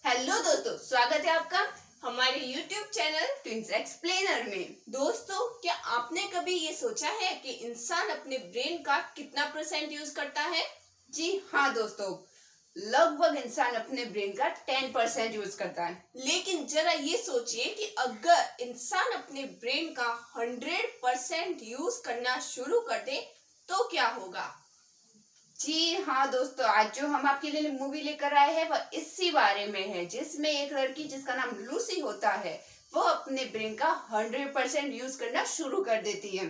Hello दोस्तों, स्वागत है आपका हमारे YouTube चैनल ट्विंस एक्सप्लेनर में। दोस्तों, क्या आपने कभी ये सोचा है कि इंसान अपने ब्रेन का कितना % यूज करता है? जी हाँ दोस्तों, लगभग इंसान अपने ब्रेन का 10% यूज करता है। लेकिन जरा ये सोचिए कि अगर इंसान अपने ब्रेन का 100% यूज करना शुरू कर दे तो क्या होगा? जी हाँ दोस्तों, आज जो हम आपके लिए मूवी लेकर आए हैं वह इसी बारे में है, जिसमें एक लड़की जिसका नाम लूसी होता है वो अपने ब्रेन का 100% यूज करना शुरू कर देती है।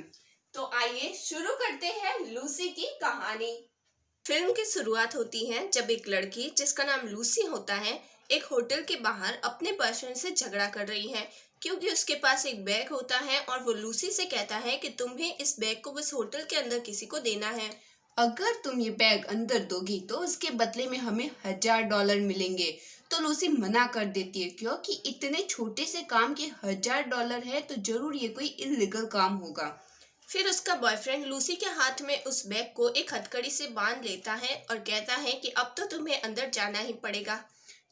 तो आइए शुरू करते हैं लूसी की कहानी। फिल्म की शुरुआत होती है जब एक लड़की जिसका नाम लूसी होता है एक होटल के बाहर अपने बॉयफ्रेंड से झगड़ा कर रही है, क्योंकि उसके पास एक बैग होता है और वो लूसी से कहता है कि तुम्हें इस बैग को बस होटल के अंदर किसी को देना है। अगर तुम ये बैग अंदर दोगी तो उसके बदले में हमें $1000 मिलेंगे। तो लूसी मना कर देती है, क्योंकि इतने छोटे से काम के $1000 है तो जरूर ये कोई इलीगल काम होगा। फिर उसका बॉयफ्रेंड लूसी के हाथ में उस बैग को एक हथकड़ी से बांध लेता है और कहता है कि अब तो तुम्हें अंदर जाना ही पड़ेगा।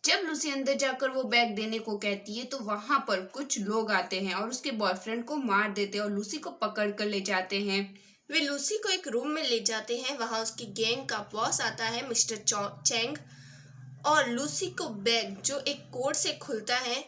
जब लूसी अंदर जाकर वो बैग देने को कहती है तो वहां पर कुछ लोग आते हैं और उसके बॉयफ्रेंड को मार देते हैं और लूसी को पकड़ कर ले जाते हैं। वे लूसी को एक रूम में ले जाते हैं। वहां उसकी गैंग का बॉस आता है, मिस्टर चैंग, और लूसी को बैग जो एक कोड से खुलता है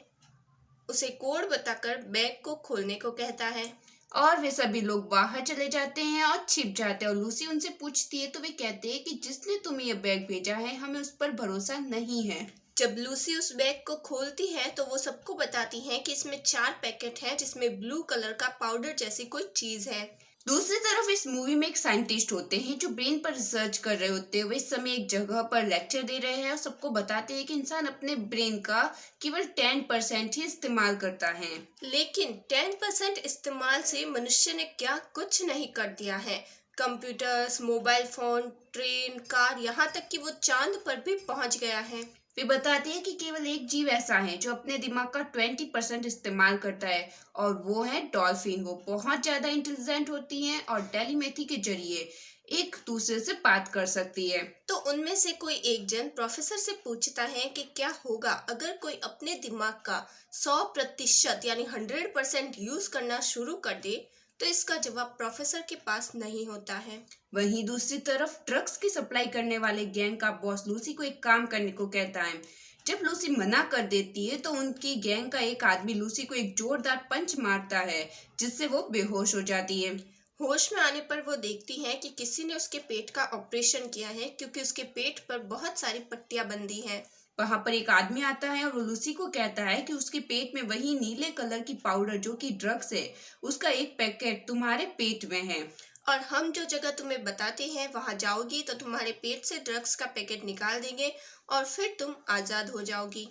उसे कोड बताकर बैग को खोलने को कहता है और वे सभी लोग बाहर चले जाते हैं और छिप जाते हैं। और लूसी उनसे पूछती है तो वे कहते हैं कि जिसने तुम्हें यह बैग भेजा है हमें उस पर भरोसा नहीं है। जब लूसी उस बैग को खोलती है तो वो सबको बताती है कि इसमें 4 पैकेट है जिसमें ब्लू कलर का पाउडर जैसी कोई चीज है। दूसरी तरफ इस मूवी में एक साइंटिस्ट होते हैं जो ब्रेन पर रिसर्च कर रहे होते हैं। वे इस समय एक जगह पर लेक्चर दे रहे हैं और सबको बताते हैं कि इंसान अपने ब्रेन का केवल 10% ही इस्तेमाल करता है। लेकिन 10% इस्तेमाल से मनुष्य ने क्या कुछ नहीं कर दिया है। Computers, mobile phone, train, car, यहाँ तक कि वो चांद पर भी पहुंच गया है। वे बताते हैं कि केवल एक जीव ऐसा है जो अपने दिमाग का 20% इस्तेमाल करता है और वो है डॉल्फिन। वो बहुत ज्यादा इंटेलिजेंट होती हैं और टेलीपैथी के जरिए एक दूसरे से बात कर सकती है। तो उनमें से कोई एक जन प्रोफेसर से पूछता है कि क्या होगा अगर कोई अपने दिमाग का 100% यानी 100% यूज करना शुरू कर दे। तो इसका जवाब प्रोफेसर के पास नहीं होता है। वहीं दूसरी तरफ ड्रग्स की सप्लाई करने वाले गैंग का बॉस लूसी को एक काम करने को कहता है। जब लूसी मना कर देती है तो उनकी गैंग का एक आदमी लूसी को एक जोरदार पंच मारता है, जिससे वो बेहोश हो जाती है। होश में आने पर वो देखती है कि किसी ने उसके पेट का ऑपरेशन किया है, क्योंकि उसके पेट पर बहुत सारी पट्टियां बंधी हैं। वहां पर एक आदमी आता है और वो लूसी को कहता है कि उसके पेट में वही नीले कलर की पाउडर जो कि ड्रग्स है, उसका एक पैकेट तुम्हारे पेट में है और हम जो जगह तुम्हें बताते हैं वहां जाओगी तो तुम्हारे पेट से ड्रग्स का पैकेट निकाल देंगे और फिर तुम आजाद हो जाओगी।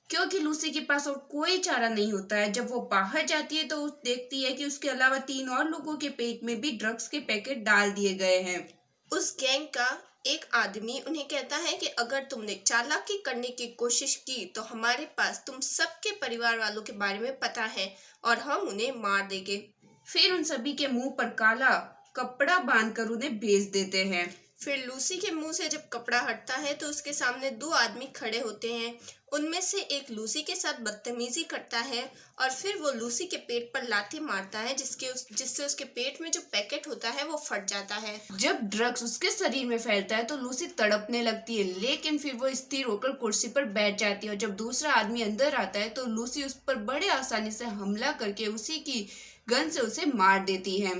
क्योंकि लूसी के पास और कोई चारा नहीं होता है, जब वो बाहर जाती है तो देखती है कि उसके अलावा 3 और लोगों के पेट में भी ड्रग्स के पैकेट डाल दिए गए हैं। उस गैंग का एक आदमी उन्हें कहता है कि अगर तुमने चालाकी करने की कोशिश की तो हमारे पास तुम सबके परिवार वालों के बारे में पता है और हम उन्हें मार देंगे। फिर उन सभी के मुंह पर काला कपड़ा बांधकर उन्हें भेज देते हैं। फिर लूसी के मुंह से जब कपड़ा हटता है तो उसके सामने 2 आदमी खड़े होते हैं। उनमें से एक लूसी के साथ बदतमीजी करता है और फिर वो लूसी के पेट पर लाठी मारता है, जिससे उसके पेट में जो पैकेट होता है वो फट जाता है। जब ड्रग्स उसके शरीर में फैलता है तो लूसी तड़पने लगती है, लेकिन फिर वो स्थिर होकर कुर्सी पर बैठ जाती है और जब दूसरा आदमी अंदर आता है तो लूसी उस पर बड़े आसानी से हमला करके उसी की गन से उसे मार देती है।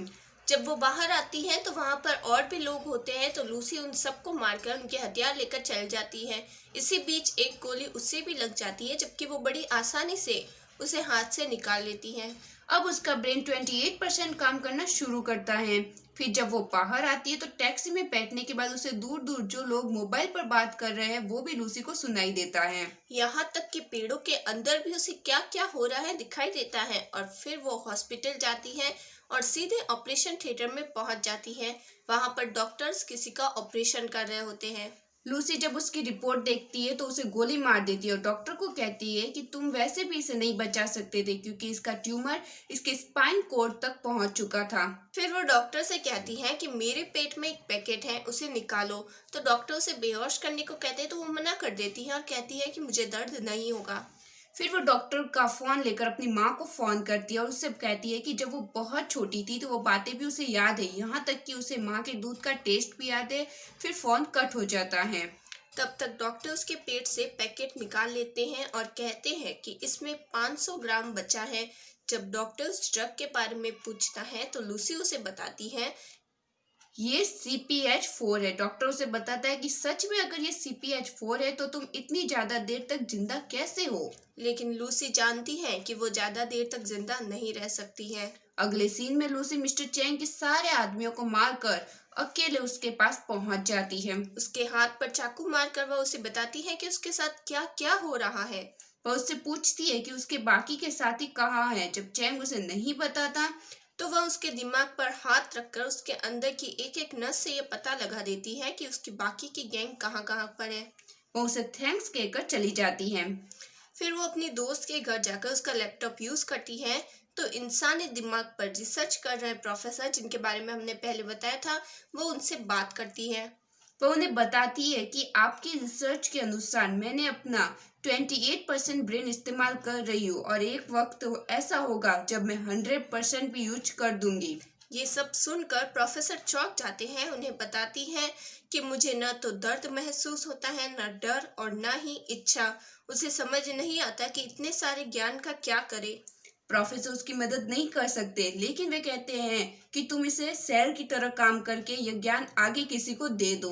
जब वो बाहर आती है तो वहां पर और भी लोग होते हैं, तो लूसी उन सबको मारकर उनके हथियार लेकर चल जाती है। इसी बीच एक गोली उससे भी लग जाती है, जबकि वो बड़ी आसानी से उसे हाथ से निकाल लेती है। अब उसका ब्रेन 28% काम करना शुरू करता है। फिर जब वो बाहर आती है तो टैक्सी में बैठने के बाद उसे दूर दूर जो लोग मोबाइल पर बात कर रहे हैं वो भी लूसी को सुनाई देता है। यहाँ तक कि पेड़ों के अंदर भी उसे क्या क्या हो रहा है दिखाई देता है। और फिर वो हॉस्पिटल जाती है और सीधे ऑपरेशन थिएटर में पहुंच जाती है। वहां पर डॉक्टर्स किसी का ऑपरेशन कर रहे होते हैं। लूसी जब उसकी रिपोर्ट देखती है तो उसे गोली मार देती है और डॉक्टर को कहती है कि तुम वैसे भी इसे नहीं बचा सकते थे क्योंकि इसका ट्यूमर इसके स्पाइन कोर्ड तक पहुंच चुका था। फिर वो डॉक्टर से कहती है कि मेरे पेट में एक पैकेट है, उसे निकालो। तो डॉक्टर उसे बेहोश करने को कहते हैं तो वो मना कर देती है और कहती है कि मुझे दर्द नहीं होगा। फिर वो डॉक्टर का फोन लेकर अपनी माँ को फोन करती है और उससे कहती है कि जब वो बहुत छोटी थी तो वो बातें भी उसे याद है, यहाँ तक कि उसे माँ के दूध का टेस्ट भी याद है। फिर फोन कट हो जाता है। तब तक डॉक्टर उसके पेट से पैकेट निकाल लेते हैं और कहते हैं कि इसमें 500 ग्राम बचा है। जब डॉक्टर उस ड्रग के बारे में पूछता है तो लूसी उसे बताती है ये CPH4 है। डॉक्टर उसे बताता है कि सच में अगर ये CPH4 है तो तुम इतनी ज्यादा देर तक जिंदा कैसे हो। लेकिन लूसी जानती है कि वो ज्यादा देर तक जिंदा नहीं रह सकती है। अगले सीन में लूसी मिस्टर चैंग के सारे आदमियों को मारकर अकेले उसके पास पहुंच जाती है। उसके हाथ पर चाकू मारकर वह उसे बताती है कि उसके साथ क्या क्या हो रहा है। वह उससे पूछती है कि उसके बाकी के साथी कहाँ हैं। जब चैंग उसे नहीं बताता तो वह उसके दिमाग पर हाथ रखकर उसके अंदर की एक एक नस से यह पता लगा देती है कि उसकी बाकी की गैंग कहाँ कहाँ पर है। वो उसे थैंक्स कहकर चली जाती है। फिर वो अपनी दोस्त के घर जाकर उसका लैपटॉप यूज करती है तो इंसानी दिमाग पर रिसर्च कर रहे प्रोफेसर जिनके बारे में हमने पहले बताया था, वो उनसे बात करती है। वो उन्हें बताती है कि आपकी रिसर्च के अनुसार मैंने अपना 28% ब्रेन इस्तेमाल कर रही हूँ और एक वक्त ऐसा होगा जब मैं 100% भी यूज कर दूंगी। ये सब सुनकर प्रोफेसर चौंक जाते हैं। उन्हें बताती है कि मुझे न तो दर्द महसूस होता है, न डर और न ही इच्छा। उसे समझ नहीं आता कि इतने सारे ज्ञान का क्या करे। प्रोफेसर उसकी मदद नहीं कर सकते, लेकिन वे कहते हैं कि तुम इसे सेल की तरह काम करके यह ज्ञान आगे किसी को दे दो।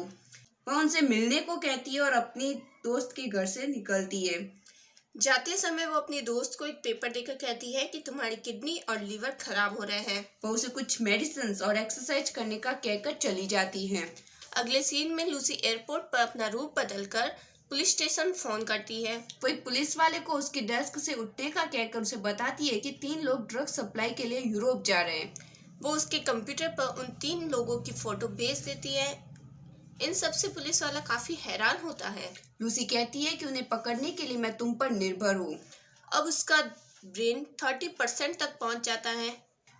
वह उनसे मिलने को कहती है और अपनी दोस्त के घर से निकलती है। जाते समय वो अपनी दोस्त को एक पेपर देकर कहती है कि तुम्हारी किडनी और लीवर खराब हो रहे हैं। वो उसे कुछ मेडिसिन और एक्सरसाइज करने का कहकर चली जाती है। अगले सीन में लूसी एयरपोर्ट पर अपना रूप बदलकर पुलिस स्टेशन फोन करती है। वो एक पुलिस वाले को उसकी डेस्क से उठने का कहकर उसे बताती है कि 3 लोग ड्रग सप्लाई के लिए यूरोप जा रहे हैं। वो उसके कंप्यूटर पर उन 3 लोगों की फोटो भेज देती है। इन सब से पुलिस वाला काफी हैरान होता है। लूसी कहती है कि उन्हें पकड़ने के लिए मैं तुम पर निर्भर हूँ। अब उसका ब्रेन 30% तक पहुंच जाता है।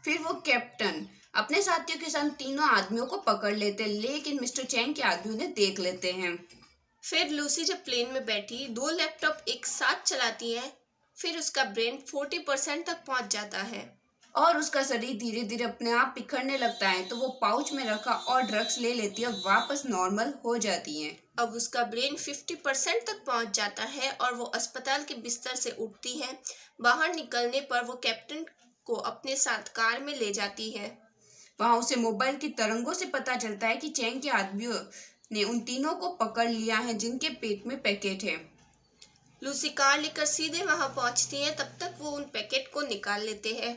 फिर वो कैप्टन अपने साथियों के साथ तीनों आदमियों को पकड़ लेते हैं, लेकिन मिस्टर चैंग के आदमी उन्हें देख लेते हैं। फिर लूसी जब प्लेन में बैठी 2 लैपटॉप एक साथ चलाती है। फिर उसका ब्रेन 40% तक पहुंच जाता है और उसका शरीर धीरे धीरे अपने आप बिखरने लगता है। तो वो पाउच में रखा और ड्रग्स ले लेती है और वापस नॉर्मल हो जाती है। अब उसका ब्रेन 50% तक पहुंच जाता है और वो अस्पताल के बिस्तर से उठती है। बाहर निकलने पर वो कैप्टन को अपने साथ कार में ले जाती है। वहाँ उसे मोबाइल की तरंगों से पता चलता है कि चैंग के आदमियों ने उन तीनों को पकड़ लिया है जिनके पेट में पैकेट है। लूसी कार लेकर सीधे वहां पहुंचती है। तब तक वो उन पैकेट को निकाल लेते हैं।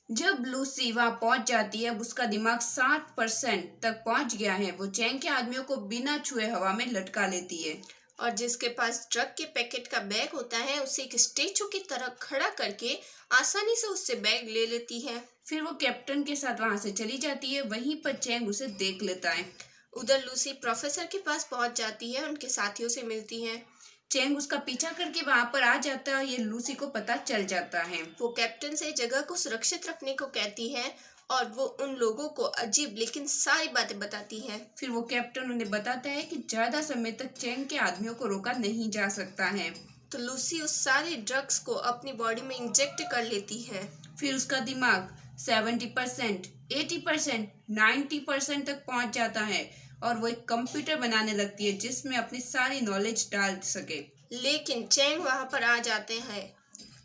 जब लूसी वहां पहुंच जाती है, अब उसका दिमाग 60% तक पहुंच गया है। वो चैंग के आदमियों को बिना छुए हवा में लटका लेती है और जिसके पास ड्रग के पैकेट का बैग होता है उसे एक स्टैचू की तरह खड़ा करके आसानी से उससे बैग ले लेती है। फिर वो कैप्टन के साथ वहां से चली जाती है। वहीं पर चैंग उसे देख लेता है। उधर लूसी प्रोफेसर के पास पहुंच जाती है, उनके साथियों से मिलती है। चैंग उसका पीछा करके वहां पर आ जाता है। ये लूसी को पता चल जाता है। वो कैप्टन से जगह को सुरक्षित रखने को कहती है और वो उन लोगों को अजीब लेकिन सारी बातें बताती है। फिर वो कैप्टन उन्हें बताता है कि ज्यादा समय तक चैंग के आदमियों को रोका नहीं जा सकता है। तो लूसी उस सारे ड्रग्स को अपनी बॉडी में इंजेक्ट कर लेती है। फिर उसका दिमाग 70%, 80%, 90% तक पहुंच जाता है और वो एक कंप्यूटर बनाने लगती है जिसमें अपनी सारी नॉलेज डाल सके। लेकिन चैंग वहां पर आ जाते हैं।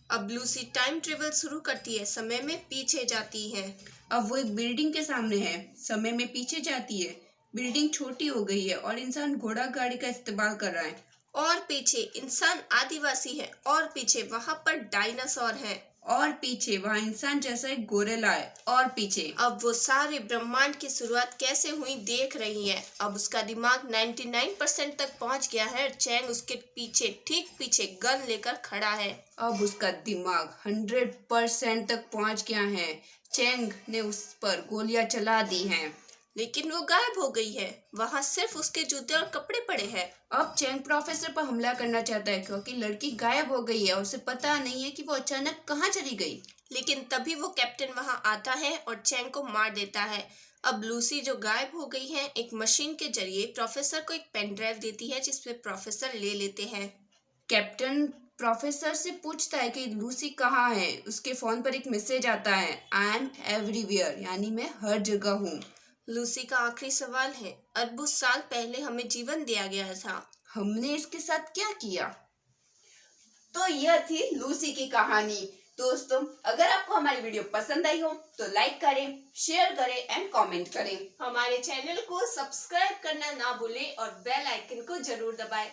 अब लूसी टाइम ट्रेवल शुरू करती है, समय में पीछे जाती है। अब वो एक बिल्डिंग के सामने है, समय में पीछे जाती है। बिल्डिंग छोटी हो गई है और इंसान घोड़ा गाड़ी का इस्तेमाल कर रहा है। और पीछे इंसान आदिवासी है और पीछे वहां पर डायनासोर है और पीछे वहाँ इंसान जैसा एक गोरिल्ला है और पीछे अब वो सारे ब्रह्मांड की शुरुआत कैसे हुई देख रही है। अब उसका दिमाग 99% तक पहुँच गया है। चैंग उसके पीछे ठीक पीछे गन लेकर खड़ा है। अब उसका दिमाग 100% तक पहुँच गया है। चैंग ने उस पर गोलियां चला दी हैं। लेकिन वो गायब हो गई है। वहाँ सिर्फ उसके जूते और कपड़े पड़े हैं। अब चैंग प्रोफेसर पर हमला करना चाहता है क्योंकि लड़की गायब हो गई है और उसे पता नहीं है कि वो अचानक कहाँ चली गई। लेकिन तभी वो कैप्टन वहाँ आता है और चैंग को मार देता है। अब लूसी जो गायब हो गई है एक मशीन के जरिए प्रोफेसर को एक पेन ड्राइव देती है जिसमें प्रोफेसर ले लेते हैं। कैप्टन प्रोफेसर से पूछता है कि लूसी कहाँ है। उसके फोन पर एक मैसेज आता है, आई एम एवरीवेयर, यानी मैं हर जगह हूँ। लूसी का आखिरी सवाल है, अरबों साल पहले हमें जीवन दिया गया था, हमने इसके साथ क्या किया? तो यह थी लूसी की कहानी। दोस्तों, अगर आपको हमारी वीडियो पसंद आई हो तो लाइक करें, शेयर करें एंड कमेंट करें। हमारे चैनल को सब्सक्राइब करना ना भूलें और बेल आइकन को जरूर दबाएं।